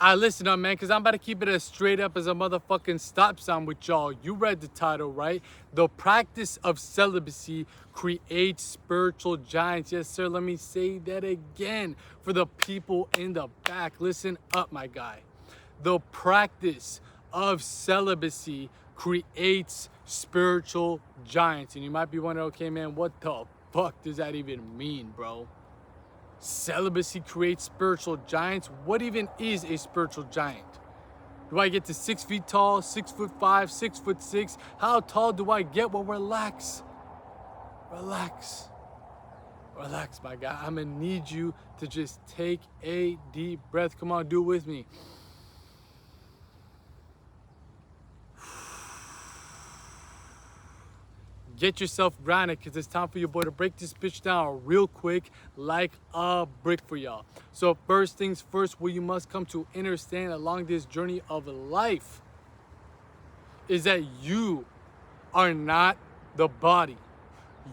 Listen up, man, because I'm about to keep it as straight up as a motherfucking stop sign with y'all. You read the title, right? The practice of celibacy creates spiritual giants. Yes, sir. Let me say that again for the people in the back. Listen up, my guy. The practice of celibacy creates spiritual giants. And you might be wondering, okay, man, what the fuck does that even mean, bro? Celibacy creates spiritual giants. What even is a spiritual giant? Do I get to 6 feet tall, 6'5", 6'6"? How tall do I get? Well, relax. Relax. Relax, my guy. I'm gonna need you to just take a deep breath. Come on, do it with me. Get yourself grounded, because it's time for your boy to break this bitch down real quick like a brick for y'all. So first things first, what you must come to understand along this journey of life is that you are not the body.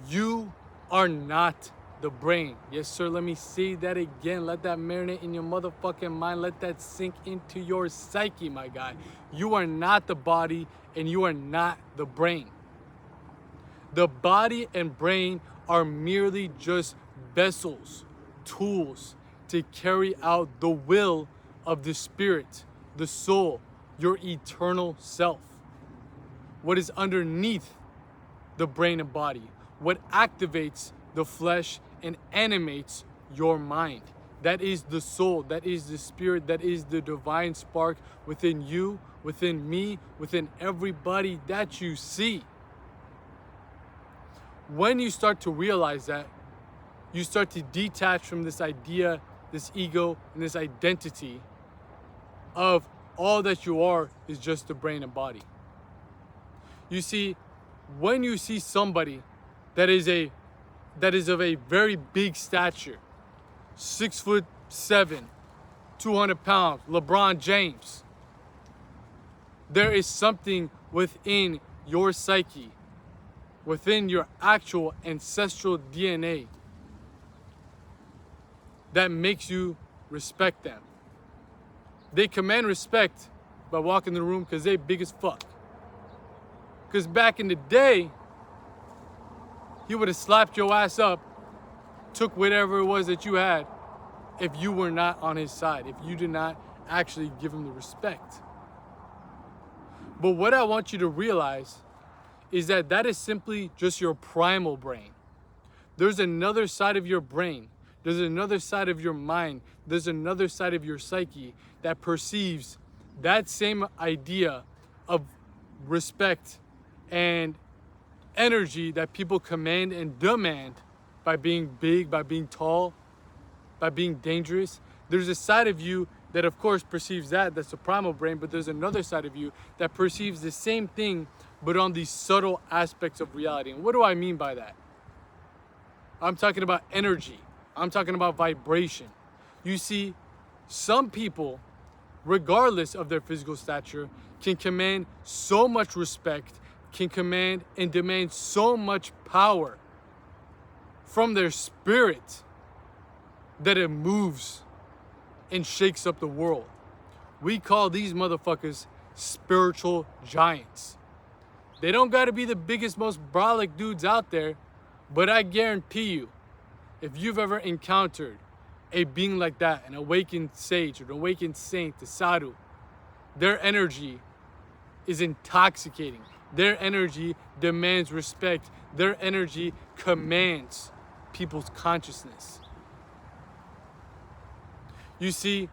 You are not the brain. Yes, sir. Let me say that again. Let that marinate in your motherfucking mind. Let that sink into your psyche, my guy. You are not the body and you are not the brain. The body and brain are merely just vessels, tools to carry out the will of the spirit, the soul, your eternal self. What is underneath the brain and body, what activates the flesh and animates your mind. That is the soul, that is the spirit, that is the divine spark within you, within me, within everybody that you see. When you start to realize that, you start to detach from this idea, this ego, and this identity of all that you are is just the brain and body. You see, when you see somebody that is of a very big stature, 6'7", 200 pounds, LeBron James, there is something within your psyche, within your actual ancestral DNA that makes you respect them. They command respect by walking in the room because they big as fuck. Because back in the day, he would have slapped your ass up, took whatever it was that you had, if you were not on his side, if you did not actually give him the respect. But what I want you to realize is that that is simply just your primal brain. There's another side of your brain. There's another side of your mind. There's another side of your psyche that perceives that same idea of respect and energy that people command and demand by being big, by being tall, by being dangerous. There's a side of you that of course perceives that's the primal brain, but there's another side of you that perceives the same thing but on these subtle aspects of reality. And what do I mean by that? I'm talking about energy. I'm talking about vibration. You see, some people, regardless of their physical stature, can command so much respect, can command and demand so much power from their spirit that it moves and shakes up the world. We call these motherfuckers spiritual giants. They don't gotta be the biggest, most brolic dudes out there, but I guarantee you, if you've ever encountered a being like that, an awakened sage or an awakened saint, the sadhu, their energy is intoxicating. Their energy demands respect. Their energy commands people's consciousness. You see,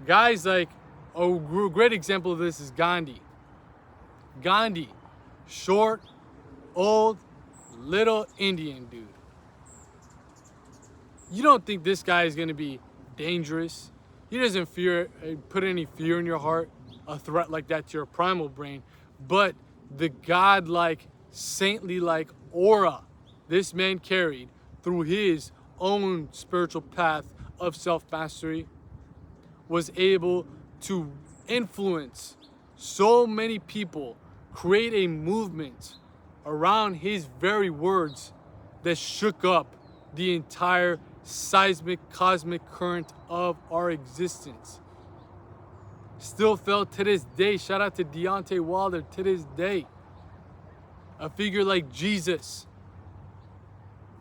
guys like, a great example of this is Gandhi. Gandhi, short, old, little Indian dude. You don't think this guy is gonna be dangerous. He doesn't put any fear in your heart, a threat like that to your primal brain, but the godlike, saintly-like aura this man carried through his own spiritual path of self-mastery was able to influence so many people, create a movement around his very words that shook up the entire seismic cosmic current of our existence. still felt to this day. Shout out to Deontay Wilder to this day. A figure like Jesus,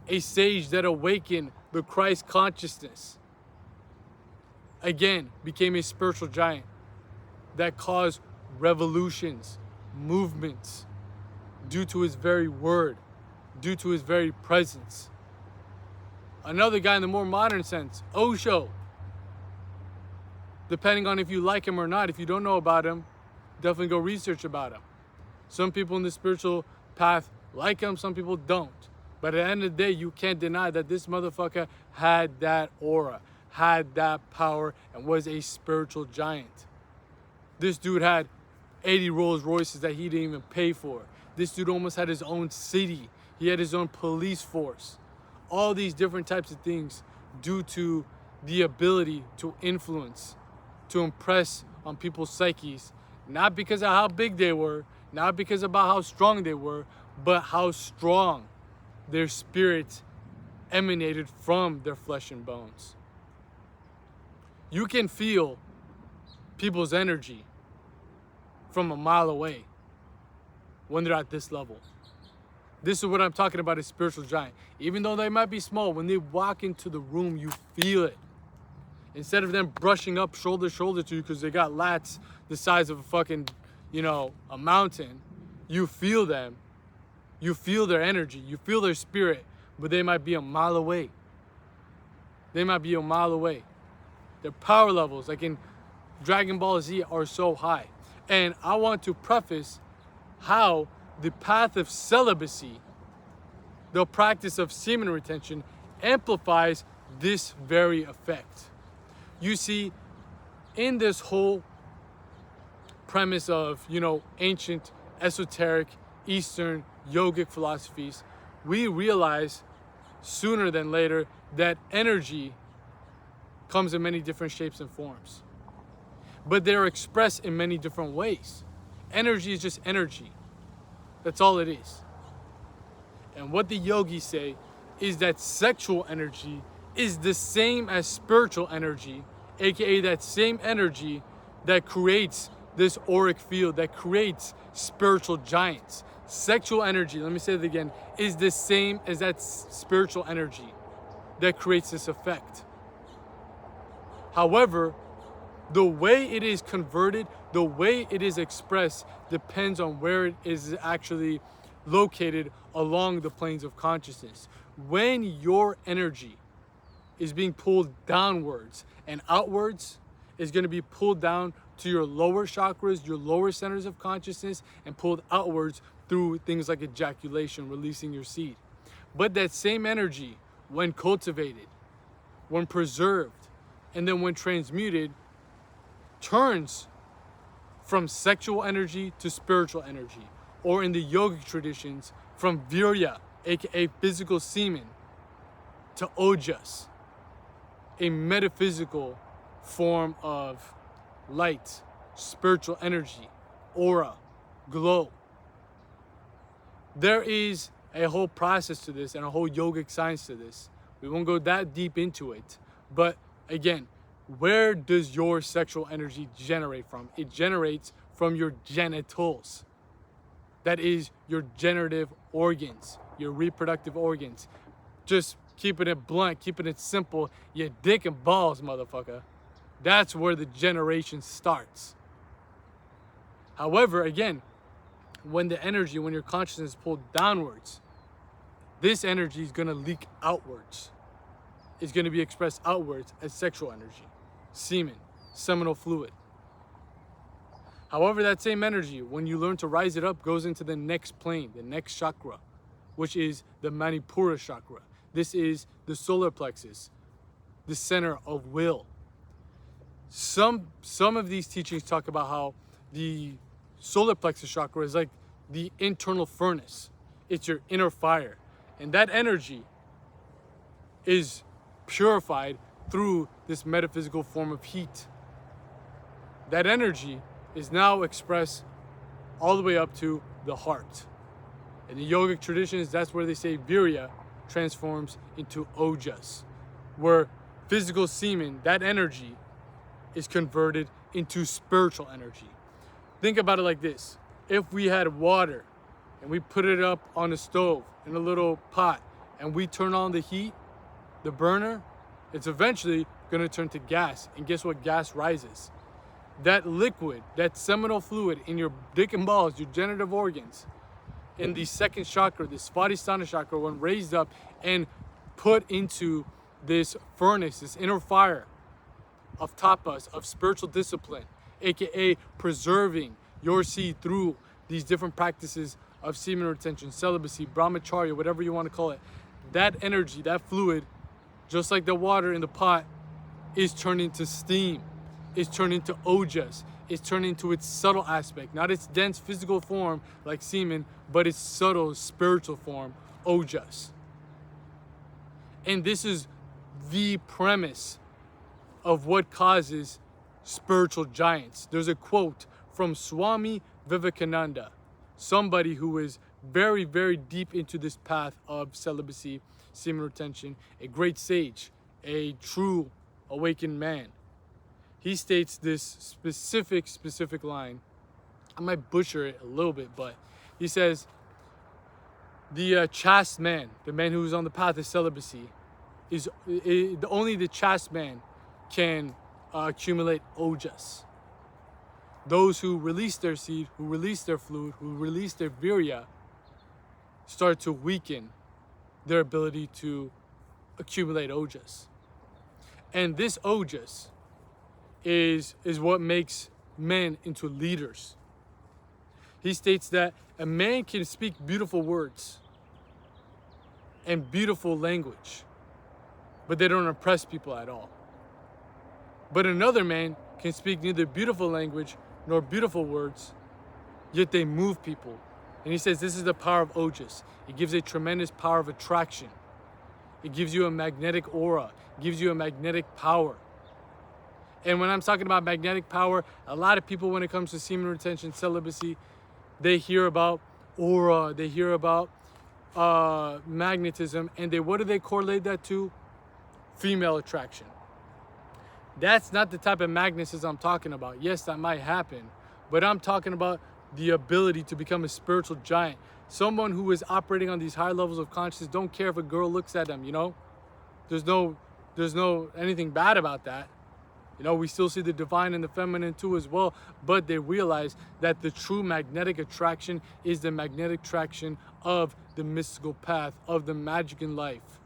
a sage that awakened the Christ consciousness, again, became a spiritual giant that caused revolutions, movements, due to his very word, due to his very presence. Another guy in the more modern sense, Osho. Depending on if you like him or not, if you don't know about him, definitely go research about him. Some people in the spiritual path like him, some people don't. But at the end of the day, you can't deny that this motherfucker had that aura, had that power, and was a spiritual giant. This dude had 80 Rolls Royces that he didn't even pay for. This dude almost had his own city. He had his own police force. All these different types of things due to the ability to influence, to impress on people's psyches, not because of how big they were, not because about how strong they were, but how strong their spirit emanated from their flesh and bones. You can feel people's energy from a mile away when they're at this level. This is what I'm talking about, a spiritual giant. Even though they might be small, when they walk into the room, you feel it. Instead of them brushing up shoulder to shoulder to you because they got lats the size of a fucking, a mountain, you feel them. You feel their energy. You feel their spirit, but they might be a mile away. They might be a mile away. Their power levels, like in Dragon Ball Z, are so high. And I want to preface how the path of celibacy, the practice of semen retention, amplifies this very effect. You see, in this whole premise of, ancient, esoteric, Eastern, yogic philosophies, we realize sooner than later that energy comes in many different shapes and forms. But they're expressed in many different ways. Energy is just energy. That's all it is. And what the yogis say is that sexual energy is the same as spiritual energy, aka that same energy that creates this auric field, that creates spiritual giants. Sexual energy, let me say it again, is the same as that spiritual energy that creates this effect. However, the way it is converted, the way it is expressed, depends on where it is actually located along the planes of consciousness. When your energy is being pulled downwards and outwards, is going to be pulled down to your lower chakras, your lower centers of consciousness, and pulled outwards through things like ejaculation, releasing your seed. But that same energy, when cultivated, when preserved, and then when transmuted, turns from sexual energy to spiritual energy, or in the yogic traditions, from virya, aka physical semen, to ojas, a metaphysical form of light, spiritual energy, aura, glow. There is a whole process to this and a whole yogic science to this. We won't go that deep into it, but again, where does your sexual energy generate from? It generates from your genitals. That is your generative organs, your reproductive organs. Just keeping it blunt, keeping it simple, your dick and balls, motherfucker. That's where the generation starts. However, again, when the energy, when your consciousness is pulled downwards, this energy is going to leak outwards. It's going to be expressed outwards as sexual energy, semen, seminal fluid. However, that same energy, when you learn to rise it up, goes into the next plane, the next chakra, which is the Manipura chakra. This is the solar plexus, the center of will. Some of these teachings talk about how the solar plexus chakra is like the internal furnace. It's your inner fire. And that energy is purified through this metaphysical form of heat. That energy is now expressed all the way up to the heart. In the yogic traditions, that's where they say virya transforms into ojas, where physical semen, that energy, is converted into spiritual energy. Think about it like this. If we had water and we put it up on the stove in a little pot and we turn on the heat, the burner, it's eventually going to turn to gas. And guess what? Gas rises. That liquid, that seminal fluid in your dick and balls, your generative organs, in the second chakra, the Svadhisthana chakra, when raised up and put into this furnace, this inner fire of tapas, of spiritual discipline, aka preserving your seed through these different practices of semen retention, celibacy, brahmacharya, whatever you want to call it. That energy, that fluid, just like the water in the pot, is turned into steam, is turned into ojas, is turned into its subtle aspect, not its dense physical form like semen, but its subtle spiritual form, ojas. And this is the premise of what causes spiritual giants. There's a quote from Swami Vivekananda, somebody who is very, very deep into this path of celibacy, semen retention, a great sage, a true awakened man. He states this specific line. I might butcher it a little bit, but he says, the chaste man, the man who is on the path of celibacy, only the chaste man can accumulate ojas. Those who release their seed, who release their fluid, who release their virya, start to weaken their ability to accumulate ojas. And this ojas is what makes men into leaders. He states that a man can speak beautiful words and beautiful language, but they don't impress people at all. But another man can speak neither beautiful language nor beautiful words, yet they move people. And he says this is the power of ojas. It gives a tremendous power of attraction. It gives you a magnetic aura. It gives you a magnetic power. And when I'm talking about magnetic power, a lot of people, when it comes to semen retention, celibacy, they hear about aura, they hear about magnetism, and what do they correlate that to? Female attraction. That's not the type of magnetism I'm talking about. Yes, that might happen, but I'm talking about the ability to become a spiritual giant. Someone who is operating on these high levels of consciousness don't care if a girl looks at them, you know? There's no anything bad about that. You know, we still see the divine and the feminine too as well, but they realize that the true magnetic attraction is the magnetic attraction of the mystical path, of the magic in life.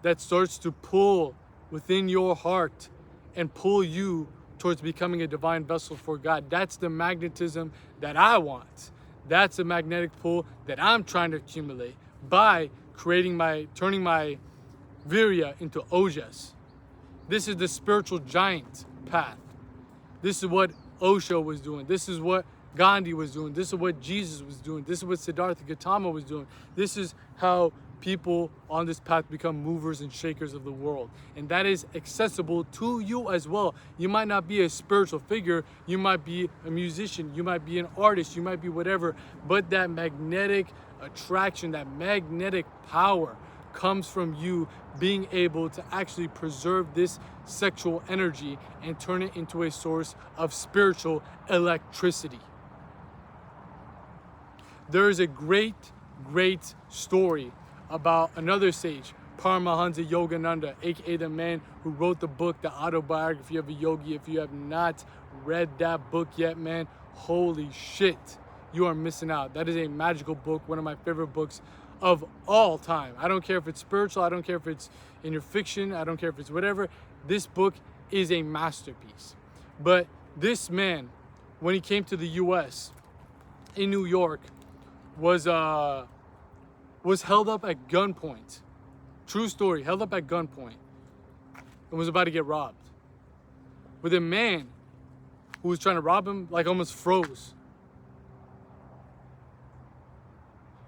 That starts to pull within your heart and pull you towards becoming a divine vessel for God. That's the magnetism that I want. That's the magnetic pull that I'm trying to accumulate by turning my virya into ojas. This is the spiritual giant path. This is what Osho was doing. This is what Gandhi was doing. This is what Jesus was doing. This is what Siddhartha Gautama was doing. This is how people on this path become movers and shakers of the world. And that is accessible to you as well. You might not be a spiritual figure. You might be a musician. You might be an artist. You might be whatever. But that magnetic attraction, that magnetic power comes from you being able to actually preserve this sexual energy and turn it into a source of spiritual electricity. There is a great story about another sage, Paramahansa Yogananda, aka the man who wrote the book, The Autobiography of a Yogi. If you have not read that book yet, man, holy shit, you are missing out. That is a magical book, one of my favorite books of all time. I don't care if it's spiritual, I don't care if it's in your fiction, I don't care if it's whatever. This book is a masterpiece. But this man, when he came to the US in New York, was held up at gunpoint. True story, held up at gunpoint and was about to get robbed. But the man who was trying to rob him almost froze.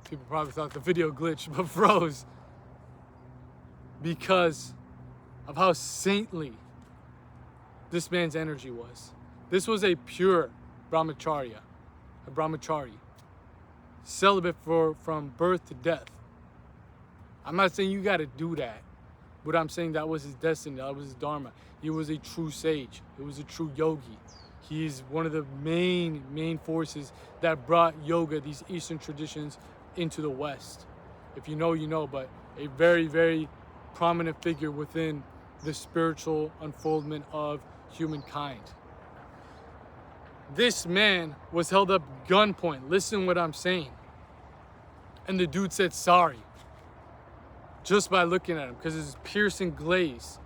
People probably thought the video glitched, but froze because of how saintly this man's energy was. This was a pure brahmachari, celibate from birth to death. I'm not saying you got to do that, but I'm saying that was his destiny, that was his dharma. He was a true sage. He was a true yogi. He's one of the main forces that brought yoga, these Eastern traditions, into the West. If you know, you know, but a very prominent figure within the spiritual unfoldment of humankind. This man was held up gunpoint. Listen what I'm saying. And the dude said sorry. Just by looking at him, because his piercing glaze.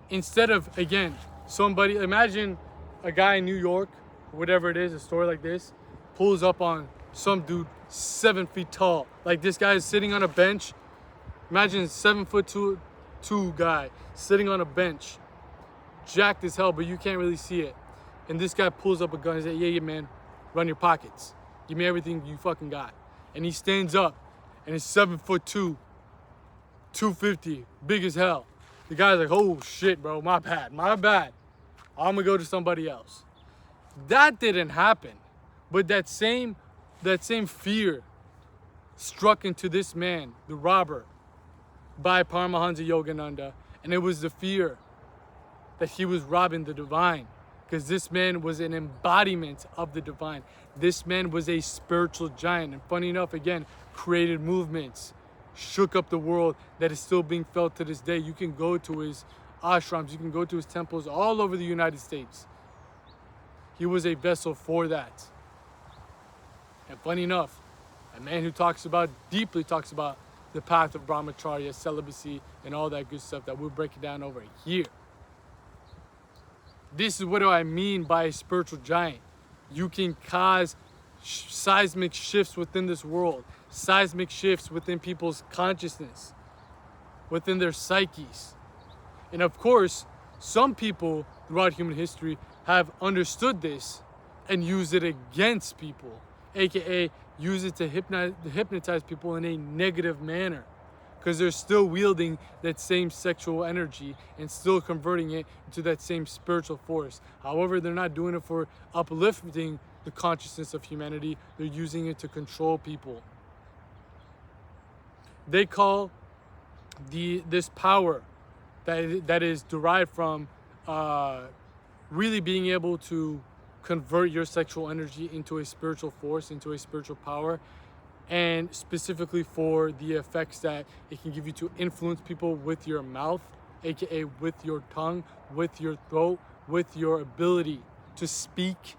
Instead of, again, somebody, imagine a guy in New York, whatever it is, a story like this, pulls up on some dude 7 feet tall. Like this guy is sitting on a bench. Imagine 7'2" guy sitting on a bench, jacked as hell, but you can't really see it. And this guy pulls up a gun and says, yeah, man, run your pockets. Give me everything you fucking got. And he stands up and he's 7'2", 250, big as hell. The guy's like, oh shit, bro, my bad. I'm gonna go to somebody else. That didn't happen. But that same fear struck into this man, the robber, by Paramahansa Yogananda. And it was the fear that he was robbing the divine. Because this man was an embodiment of the divine. This man was a spiritual giant. And funny enough, again, created movements, shook up the world that is still being felt to this day. You can go to his ashrams, you can go to his temples all over the United States. He was a vessel for that. And funny enough, a man who deeply talks about the path of brahmacharya, celibacy, and all that good stuff that we'll break it down over here. This is what do I mean by a spiritual giant. You can cause seismic shifts within this world, seismic shifts within people's consciousness, within their psyches. And of course, some people throughout human history have understood this and use it against people, aka use it to hypnotize people in a negative manner, because they're still wielding that same sexual energy and still converting it into that same spiritual force. However, they're not doing it for uplifting the consciousness of humanity. They're using it to control people. They call this power that is derived from really being able to convert your sexual energy into a spiritual force, into a spiritual power, and specifically for the effects that it can give you to influence people with your mouth, aka with your tongue, with your throat, with your ability to speak.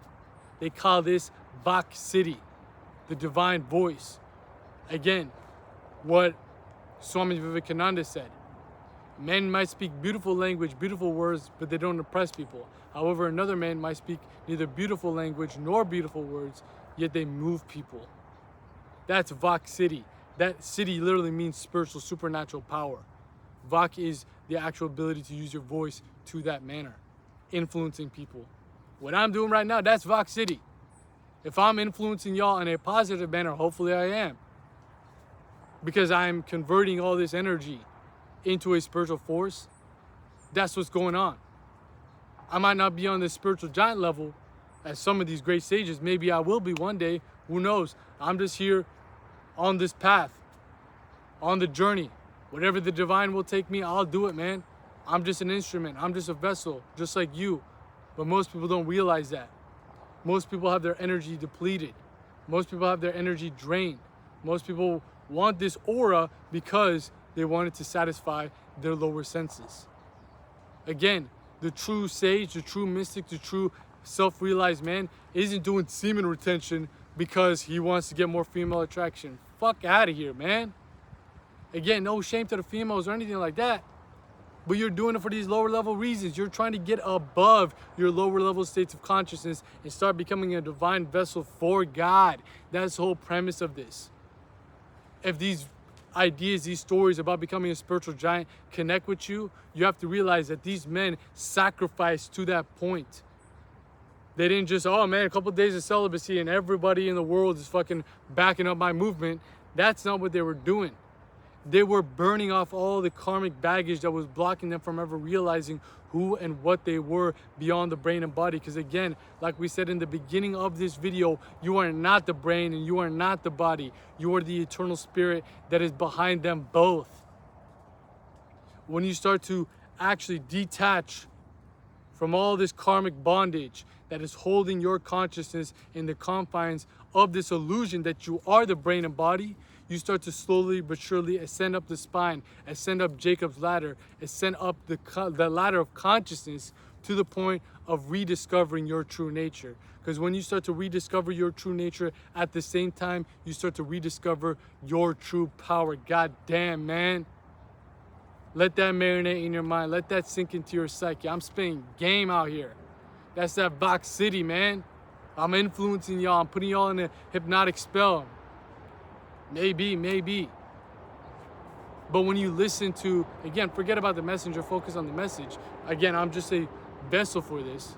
They call this Vak Siddhi, the divine voice. Again, what Swami Vivekananda said. Men might speak beautiful language, beautiful words, but they don't impress people. However, another man might speak neither beautiful language nor beautiful words, yet they move people. That's Vak Siddhi. That Siddhi literally means spiritual, supernatural power. Vak is the actual ability to use your voice to that manner, influencing people. What I'm doing right now, that's Vak Siddhi. If I'm influencing y'all in a positive manner, hopefully I am, because I'm converting all this energy into a spiritual force, that's what's going on. I might not be on the spiritual giant level as some of these great sages. Maybe I will be one day. Who knows? I'm just here on this path, on the journey. Whatever the divine will take me, I'll do it, man. I'm just an instrument. I'm just a vessel, just like you. But most people don't realize that. Most people have their energy depleted. Most people have their energy drained. Most people want this aura because they want it to satisfy their lower senses. Again, the true sage, the true mystic, the true self-realized man isn't doing semen retention because he wants to get more female attraction. Fuck out of here, man. Again, no shame to the females or anything like that. But you're doing it for these lower level reasons. You're trying to get above your lower level states of consciousness and start becoming a divine vessel for God. That's the whole premise of this. If these ideas, these stories about becoming a spiritual giant connect with you, you have to realize that these men sacrificed to that point. They didn't just, oh man, a couple of days of celibacy and everybody in the world is fucking backing up my movement. That's not what they were doing. They were burning off all the karmic baggage that was blocking them from ever realizing who and what they were beyond the brain and body. Because again, like we said in the beginning of this video, you are not the brain and you are not the body. You are the eternal spirit that is behind them both. When you start to actually detach from all this karmic bondage that is holding your consciousness in the confines of this illusion that you are the brain and body, you start to slowly but surely ascend up the spine, ascend up Jacob's ladder, ascend up the ladder of consciousness to the point of rediscovering your true nature. Because when you start to rediscover your true nature, at the same time, you start to rediscover your true power. God damn, man. Let that marinate in your mind. Let that sink into your psyche. I'm spitting game out here. That's that Vox City, man. I'm influencing y'all. I'm putting y'all in a hypnotic spell. Maybe. But when you listen to, again, forget about the messenger, focus on the message. Again, I'm just a vessel for this.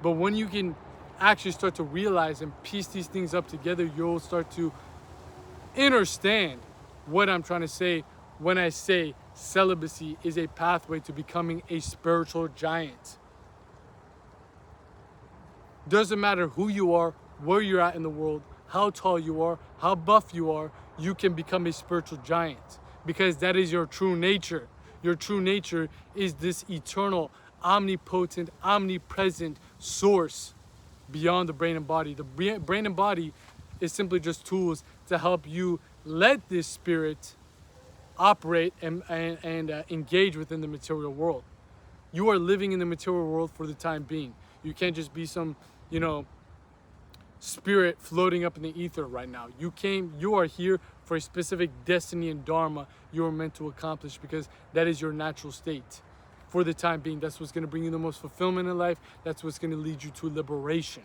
But when you can actually start to realize and piece these things up together, you'll start to understand what I'm trying to say when I say celibacy is a pathway to becoming a spiritual giant. Doesn't matter who you are, where you're at in the world, how tall you are, how buff you are, you can become a spiritual giant because that is your true nature. Your true nature is this eternal, omnipotent, omnipresent source beyond the brain and body. The brain and body is simply just tools to help you let this spirit operate and engage within the material world. You are living in the material world for the time being. You can't just be some, spirit floating up in the ether right now. You are here for a specific destiny and dharma you are meant to accomplish because that is your natural state. For the time being, that's what's going to bring you the most fulfillment in life. That's what's going to lead you to liberation.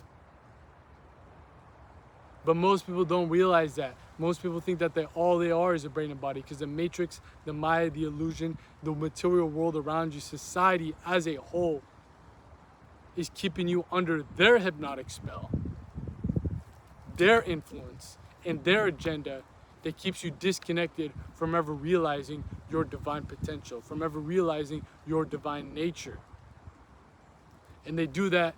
But most people don't realize that. Most people think that all they are is a brain and body because the matrix, the Maya, the illusion, the material world around you, society as a whole is keeping you under their hypnotic spell, their influence, and their agenda that keeps you disconnected from ever realizing your divine potential, from ever realizing your divine nature. And they do that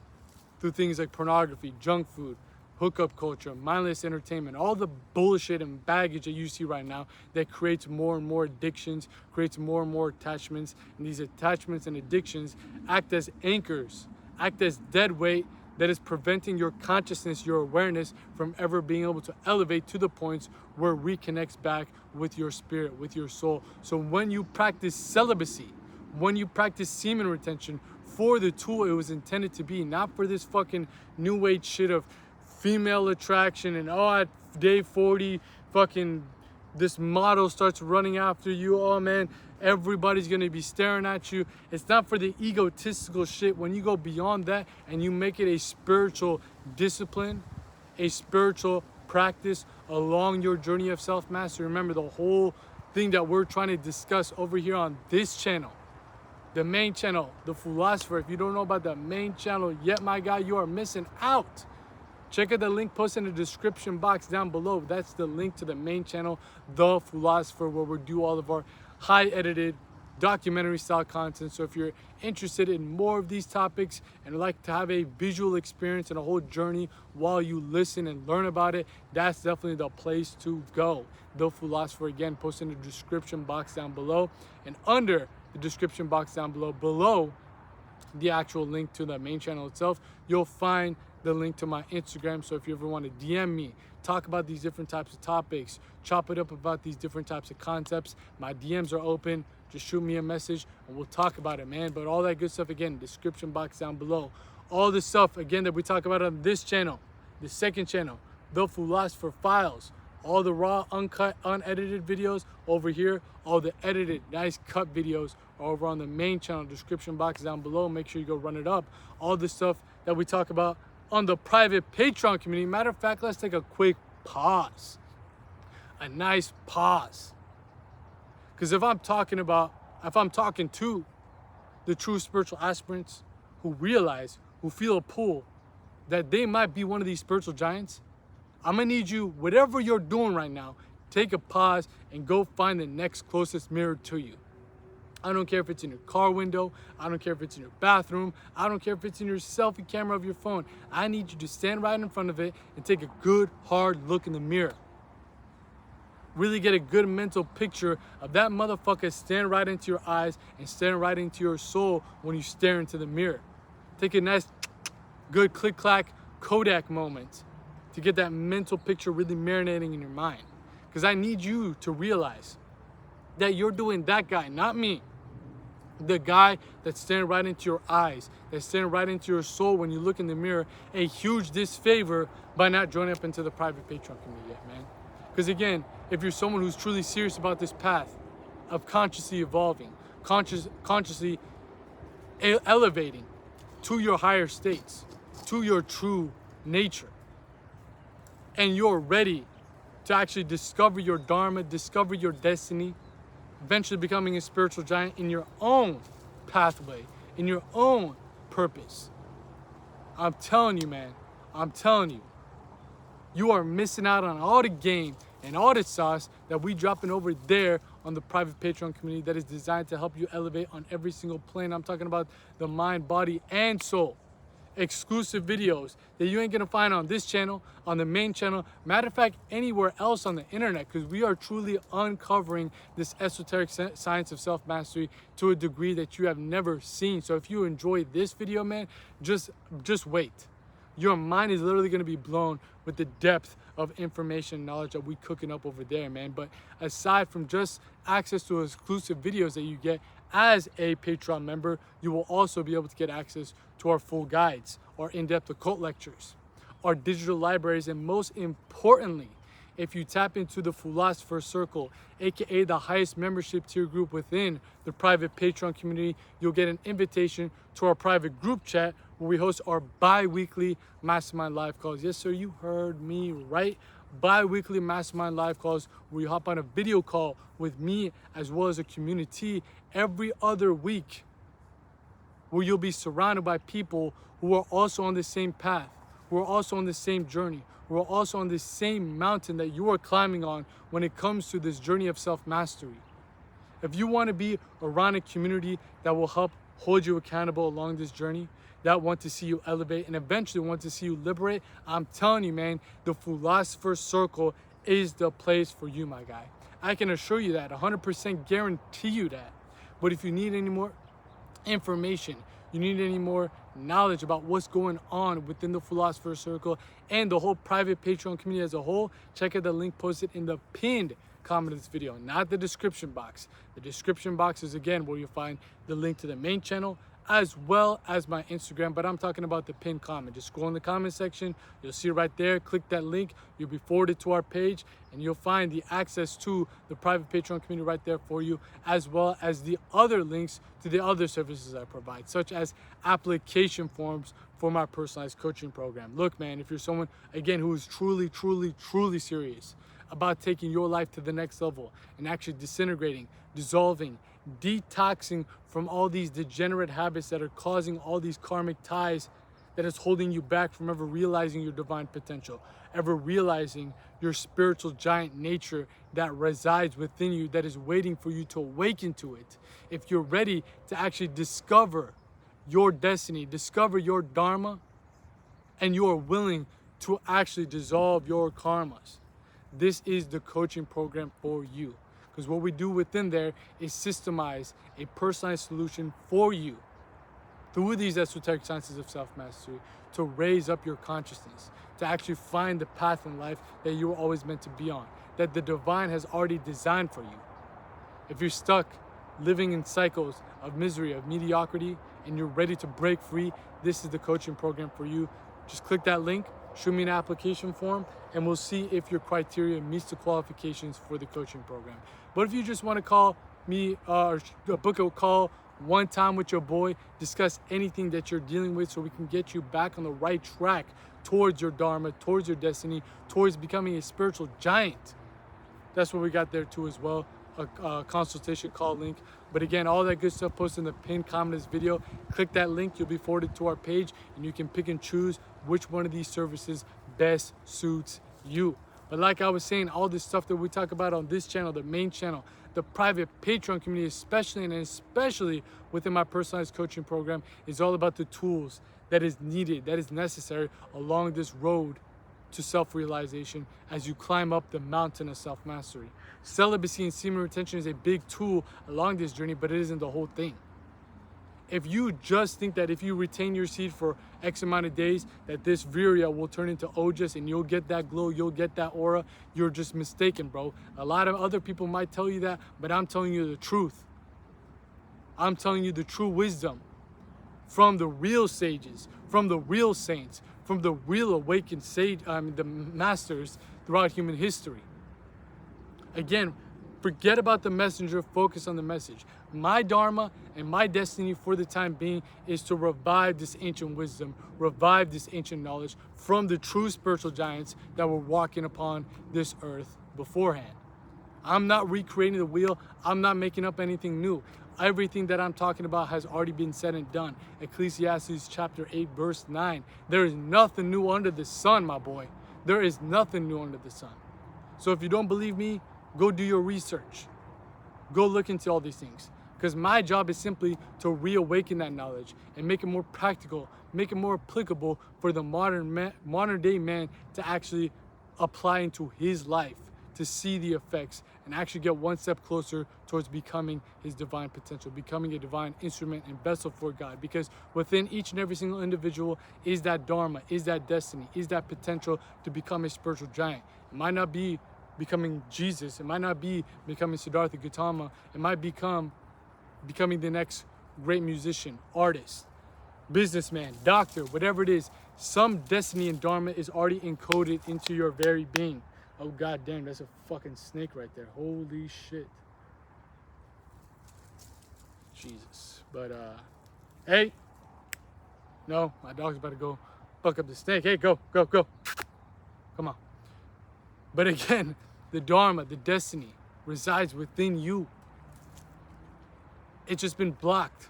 through things like pornography, junk food, hookup culture, mindless entertainment, all the bullshit and baggage that you see right now that creates more and more addictions, creates more and more attachments. And these attachments and addictions act as anchors, act as dead weight that is preventing your consciousness, your awareness from ever being able to elevate to the points where it reconnects back with your spirit, with your soul. So when you practice celibacy, when you practice semen retention for the tool it was intended to be, not for this fucking new age shit of female attraction and at day 40 fucking this model starts running after you, oh man, everybody's gonna be staring at you. It's not for the egotistical shit. When you go beyond that and you make it a spiritual discipline, a spiritual practice along your journey of self-mastery. Remember, the whole thing that we're trying to discuss over here on this channel, the main channel, The Philosopher. If you don't know about the main channel yet, my guy, you are missing out. Check out the link posted in the description box down below. That's the link to the main channel, The Philosopher, where we do all of our high edited documentary style content. So if you're interested in more of these topics and like to have a visual experience and a whole journey while you listen and learn about it, that's definitely the place to go. The Philosopher, again, posted in the description box down below, and under the description box down below the actual link to the main channel itself, you'll find the link to my Instagram. So if you ever want to DM me, talk about these different types of topics, chop it up about these different types of concepts, my DMs are open. Just shoot me a message and we'll talk about it, man. But all that good stuff, again, description box down below. All the stuff, again, that we talk about on this channel, the second channel, The Philosopher Files, all the raw, uncut, unedited videos over here, all the edited, nice cut videos are over on the main channel, description box down below. Make sure you go run it up. All the stuff that we talk about on the private Patreon community. Matter of fact, let's take a quick pause. A nice pause. Because if I'm talking to the true spiritual aspirants who realize, who feel a pull that they might be one of these spiritual giants, I'm gonna need you, whatever you're doing right now, take a pause and go find the next closest mirror to you. I don't care if it's in your car window. I don't care if it's in your bathroom. I don't care if it's in your selfie camera of your phone. I need you to stand right in front of it and take a good, hard look in the mirror. really get a good mental picture of that motherfucker staring right into your eyes and staring right into your soul when you stare into the mirror. Take a nice, good click-clack Kodak moment to get that mental picture really marinating in your mind. Because I need you to realize that you're doing that guy, not me. The guy that's staring right into your eyes, that's staring right into your soul when you look in the mirror, a huge disfavor by not joining up into the private Patreon community yet, man. Because again, if you're someone who's truly serious about this path of consciously evolving, consciously elevating to your higher states, to your true nature, and you're ready to actually discover your dharma, discover your destiny, eventually becoming a spiritual giant in your own pathway, in your own purpose. I'm telling you, man, I'm telling you, you are missing out on all the game and all the sauce that we dropping over there on the private Patreon community that is designed to help you elevate on every single plane. I'm talking about the mind, body, and soul. Exclusive videos that you ain't gonna find on this channel, on the main channel, matter of fact, anywhere else on the internet, because we are truly uncovering this esoteric science of self-mastery to a degree that you have never seen. So if you enjoy this video, man, just wait. Your mind is literally gonna be blown with the depth of information and knowledge that we cooking up over there, man. But aside from just access to exclusive videos that you get as a Patreon member, you will also be able to get access to our full guides, our in-depth occult lectures, our digital libraries, and most importantly, if you tap into the Philosopher's Circle, aka the highest membership tier group within the private Patreon community, you'll get an invitation to our private group chat where we host our bi-weekly mastermind live calls. Yes, sir, you heard me right. Bi-weekly mastermind live calls where you hop on a video call with me as well as a community every other week, where you'll be surrounded by people who are also on the same path, who are also on the same journey, who are also on the same mountain that you are climbing on when it comes to this journey of self-mastery. If you want to be around a community that will help hold you accountable along this journey, that want to see you elevate and eventually want to see you liberate, I'm telling you, man, the Philosopher's Circle is the place for you, my guy. I can assure you that, 100% guarantee you that. But if you need any more information, you need any more knowledge about what's going on within the Philosopher's Circle and the whole private Patreon community as a whole, check out the link posted in the pinned comment of this video, not the description box. The description box is again where you'll find the link to the main channel as well as my Instagram, but I'm talking about the pinned comment. Just scroll in the comment section, you'll see it right there, click that link, you'll be forwarded to our page, and you'll find the access to the private Patreon community right there for you, as well as the other links to the other services I provide, such as application forms for my personalized coaching program. Look, man, if you're someone, again, who is truly serious about taking your life to the next level and actually disintegrating, dissolving, detoxing from all these degenerate habits that are causing all these karmic ties that is holding you back from ever realizing your divine potential, ever realizing your spiritual giant nature that resides within you, that is waiting for you to awaken to it. If you're ready to actually discover your destiny, discover your dharma, and you are willing to actually dissolve your karmas, this is the coaching program for you. Because what we do within there is systemize a personalized solution for you through these esoteric sciences of self-mastery to raise up your consciousness, to actually find the path in life that you were always meant to be on, that the divine has already designed for you. If you're stuck living in cycles of misery, of mediocrity, and you're ready to break free, this is the coaching program for you. Just click that link, shoot me an application form, and we'll see if your criteria meets the qualifications for the coaching program. But if you just want to call me or book a call one time with your boy, discuss anything that you're dealing with so we can get you back on the right track towards your dharma, towards your destiny, towards becoming a spiritual giant, that's what we got there too as well, a consultation call link. But again, all that good stuff posted in the pinned comment of this video. Click that link, you'll be forwarded to our page, and you can pick and choose which one of these services best suits you. But like I was saying, all this stuff that we talk about on this channel, the main channel, the private Patreon community especially within my personalized coaching program, is all about the tools that is needed, that is necessary along this road to self-realization as you climb up the mountain of self-mastery. Celibacy and semen retention is a big tool along this journey, but it isn't the whole thing. If you just think that if you retain your seed for X amount of days, that this virya will turn into ojas and you'll get that glow, you'll get that aura, you're just mistaken, bro. A lot of other people might tell you that, but I'm telling you the truth. I'm telling you the true wisdom from the real sages, from the real saints, from the real awakened the masters throughout human history. Again, forget about the messenger, focus on the message. My dharma and my destiny for the time being is to revive this ancient wisdom, revive this ancient knowledge from the true spiritual giants that were walking upon this earth beforehand. I'm not recreating the wheel. I'm not making up anything new. Everything that I'm talking about has already been said and done. Ecclesiastes chapter 8, verse 9. There is nothing new under the sun, my boy. There is nothing new under the sun. So if you don't believe me, go do your research. Go look into all these things. Because my job is simply to reawaken that knowledge and make it more practical, make it more applicable for the modern day man to actually apply into his life, to see the effects and actually get one step closer towards becoming his divine potential, becoming a divine instrument and vessel for God. Because within each and every single individual is that dharma, is that destiny, is that potential to become a spiritual giant. It might not be becoming Jesus, it might not be becoming Siddhartha Gautama, it might becoming the next great musician, artist, businessman, doctor, whatever it is. Some destiny and dharma is already encoded into your very being. Oh god damn, that's a fucking snake right there. Holy shit. Jesus. But hey. No, my dog's about to go fuck up the snake. Hey, go. Come on. But again, the dharma, the destiny resides within you. It's just been blocked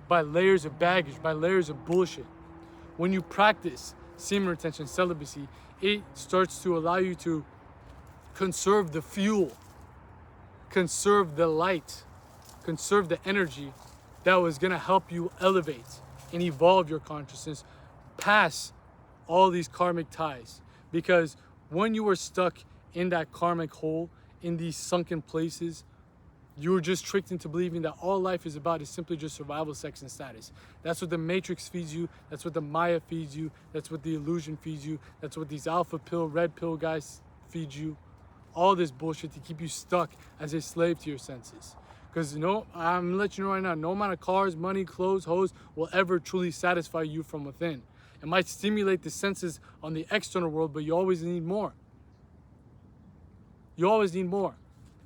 by layers of baggage, by layers of bullshit. When you practice semen retention, celibacy, it starts to allow you to conserve the fuel, conserve the light, conserve the energy that was gonna help you elevate and evolve your consciousness past all these karmic ties. Because when you were stuck in that karmic hole, in these sunken places, you were just tricked into believing that all life is about is simply just survival, sex, and status. That's what the Matrix feeds you. That's what the Maya feeds you. That's what the illusion feeds you. That's what these alpha pill, red pill guys feed you. All this bullshit to keep you stuck as a slave to your senses. Because I'm gonna let you know right now, no amount of cars, money, clothes, hoes will ever truly satisfy you from within. It might stimulate the senses on the external world, but you always need more. You always need more.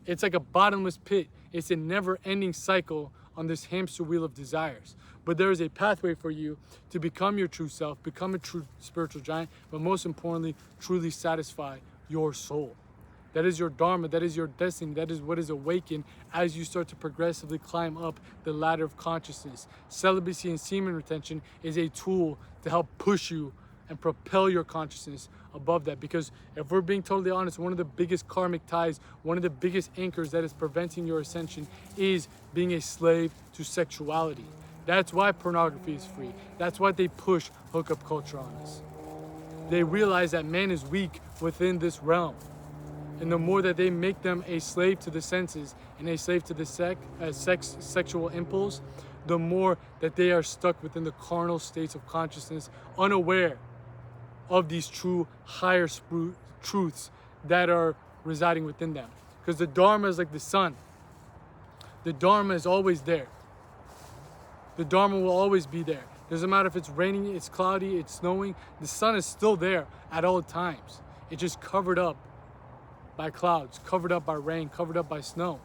It's like a bottomless pit. It's a never-ending cycle on this hamster wheel of desires. But there is a pathway for you to become your true self, become a true spiritual giant, but most importantly, truly satisfy your soul. That is your dharma, that is your destiny, that is what is awakened as you start to progressively climb up the ladder of consciousness. Celibacy and semen retention is a tool to help push you and propel your consciousness above that. Because if we're being totally honest, one of the biggest karmic ties, one of the biggest anchors that is preventing your ascension is being a slave to sexuality. That's why pornography is free. That's why they push hookup culture on us. They realize that man is weak within this realm. And the more that they make them a slave to the senses and a slave to the sexual impulse, the more that they are stuck within the carnal states of consciousness, unaware of these true higher truths that are residing within them. Because the dharma is like the sun. The dharma is always there. The dharma will always be there. Doesn't matter if it's raining, it's cloudy, it's snowing, the sun is still there at all times. It's just covered up by clouds, covered up by rain, covered up by snow.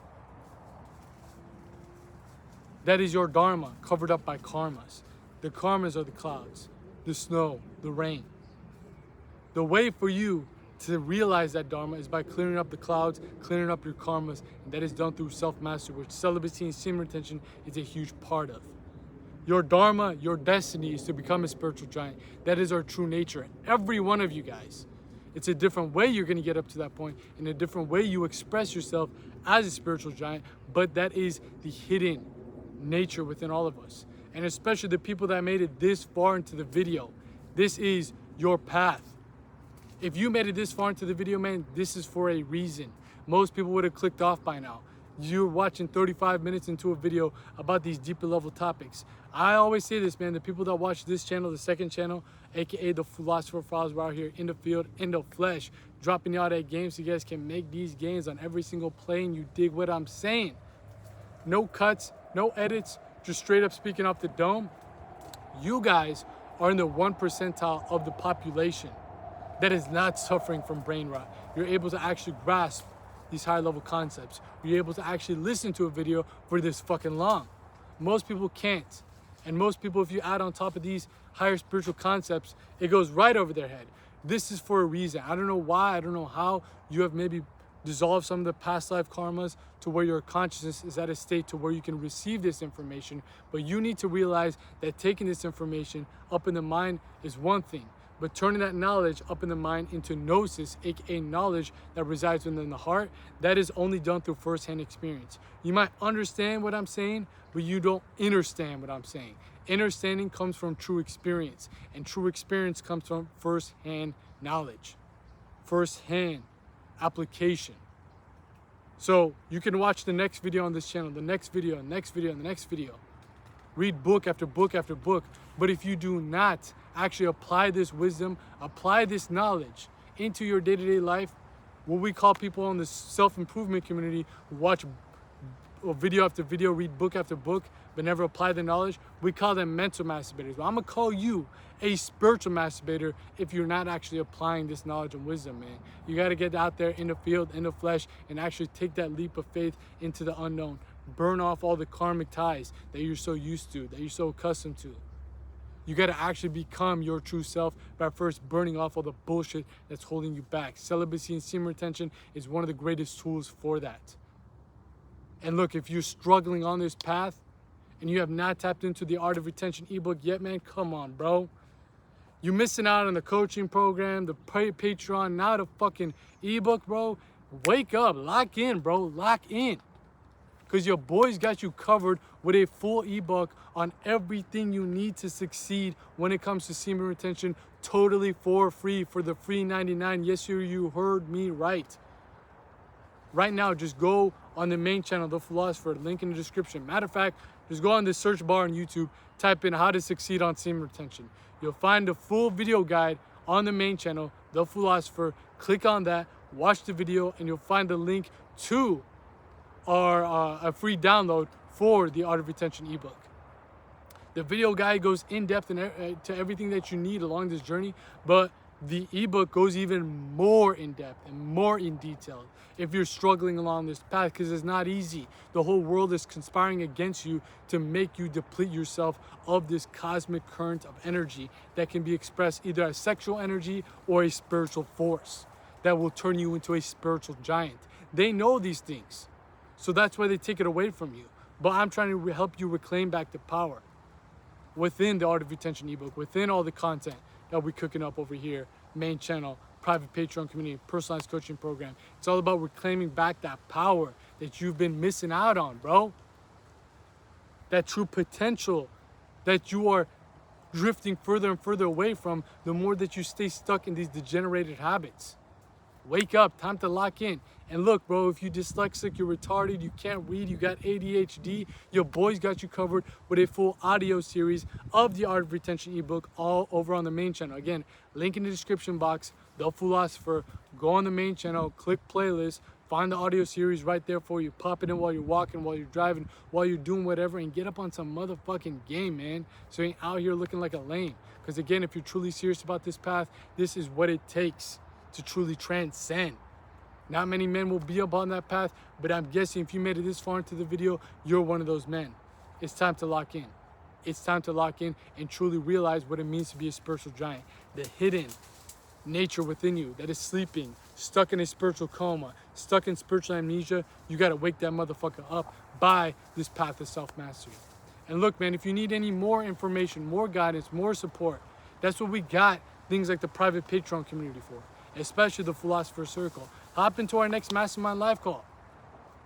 That is your dharma, covered up by karmas. The karmas are the clouds, the snow, the rain. The way for you to realize that dharma is by clearing up the clouds, clearing up your karmas, and that is done through self-mastery, which celibacy and semen retention is a huge part of. Your dharma, your destiny is to become a spiritual giant. That is our true nature. Every one of you guys. It's a different way you're going to get up to that point, in a different way you express yourself as a spiritual giant, but that is the hidden nature within all of us. And especially the people that made it this far into the video. This is your path. If you made it this far into the video, man, this is for a reason. most people would have clicked off by now. You're watching 35 minutes into a video about these deeper level topics. I always say this, man, the people that watch this channel, the second channel, aka the Philosopher Files, we're out here in the field, in the flesh, dropping y'all that game so you guys can make these gains on every single play, and you dig what I'm saying. No cuts, no edits, just straight up speaking off the dome. You guys are in the 1 percentile of the population that is not suffering from brain rot. You're able to actually grasp these high level concepts. You're able to actually listen to a video for this fucking long. Most people can't. And most people, if you add on top of these higher spiritual concepts, it goes right over their head. This is for a reason. I don't know why, I don't know how you have maybe dissolved some of the past life karmas to where your consciousness is at a state to where you can receive this information. But you need to realize that taking this information up in the mind is one thing, but turning that knowledge up in the mind into gnosis, aka knowledge that resides within the heart, that is only done through first-hand experience. You might understand what I'm saying, but you don't understand what I'm saying. Understanding comes from true experience, and true experience comes from first-hand knowledge, first-hand application. So you can watch the next video on this channel, the next video, next video, and the next video. Read book after book after book. But if you do not actually apply this wisdom, apply this knowledge into your day-to-day life, what we call people in the self-improvement community who watch video after video, read book after book, but never apply the knowledge, we call them mental masturbators. But I'm gonna call you a spiritual masturbator if you're not actually applying this knowledge and wisdom, man. You gotta get out there in the field, in the flesh, and actually take that leap of faith into the unknown. Burn off all the karmic ties that you're so used to, that you're so accustomed to. You gotta actually become your true self by first burning off all the bullshit that's holding you back. Celibacy and semen retention is one of the greatest tools for that. And look, if you're struggling on this path and you have not tapped into the Art of Retention ebook yet, man, come on, bro. You're missing out on the coaching program, the Patreon, now the fucking ebook, bro. Wake up, lock in, bro, lock in. Because your boys got you covered with a full ebook on everything you need to succeed when it comes to semen retention, totally for free, for the free 99. Yes, sir, you heard me right. Right now, just go on the main channel, The Philosopher, link in the description. Matter of fact, just go on the search bar on YouTube, type in how to succeed on semen retention. You'll find the full video guide on the main channel, The Philosopher. Click on that, watch the video, and you'll find the link to our a free download for the Art of Retention ebook. The video guide goes in depth to everything that you need along this journey, but the ebook goes even more in depth and more in detail if you're struggling along this path, because it's not easy. The whole world is conspiring against you to make you deplete yourself of this cosmic current of energy that can be expressed either as sexual energy or a spiritual force that will turn you into a spiritual giant. They know these things, so that's why they take it away from you. But I'm trying to help you reclaim back the power within the Art of Retention ebook, within all the content that we're cooking up over here, main channel, private Patreon community, personalized coaching program. It's all about reclaiming back that power that you've been missing out on, bro. That true potential that you are drifting further and further away from the more that you stay stuck in these degenerated habits. Wake up, time to lock in. And look, bro, if you're dyslexic, you're retarded, you can't read, you got ADHD, your boys got you covered with a full audio series of the Art of Retention ebook all over on the main channel. Again, link in the description box, The Philosopher. Go on the main channel, click playlist, find the audio series right there for you. Pop it in while you're walking, while you're driving, while you're doing whatever, and get up on some motherfucking game, man. So you ain't out here looking like a lame. Because again, if you're truly serious about this path, this is what it takes to truly transcend. Not many men will be up on that path, but I'm guessing if you made it this far into the video, you're one of those men. It's time to lock in. It's time to lock in and truly realize what it means to be a spiritual giant. The hidden nature within you that is sleeping, stuck in a spiritual coma, stuck in spiritual amnesia. You got to wake that motherfucker up by this path of self-mastery. And look, man, if you need any more information, more guidance, more support, that's what we got things like the private Patreon community for, especially the Philosopher Circle. Hop into our next Mastermind live call.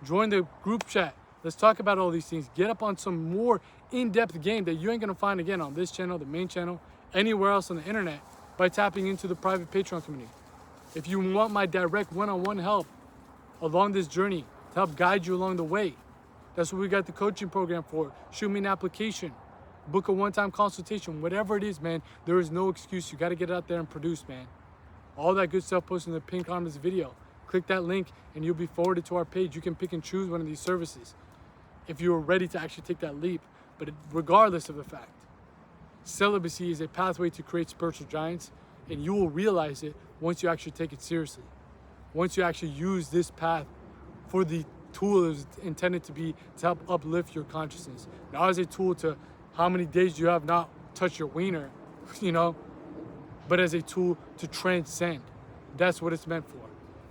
Join the group chat. Let's talk about all these things. Get up on some more in-depth game that you ain't gonna find again on this channel, the main channel, anywhere else on the internet by tapping into the private Patreon community. If you want my direct one-on-one help along this journey, to help guide you along the way. That's what we got the coaching program for. Shoot me an application, book a one-time consultation, whatever it is, man. There is no excuse. You got to get out there and produce, man. All that good stuff posted in the pinned comment of this video. Click that link and you'll be forwarded to our page. You can pick and choose one of these services if you are ready to actually take that leap. But regardless of the fact, celibacy is a pathway to create spiritual giants, and you will realize it once you actually take it seriously. Once you actually use this path for the tool is intended to be to help uplift your consciousness. Not as a tool to how many days you have not touched your wiener, you know, but as a tool to transcend. That's what it's meant for.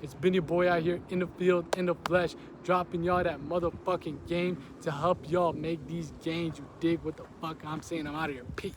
It's been your boy out here in the field, in the flesh, dropping y'all that motherfucking game to help y'all make these gains. You dig what the fuck I'm saying? I'm out of here. Peace.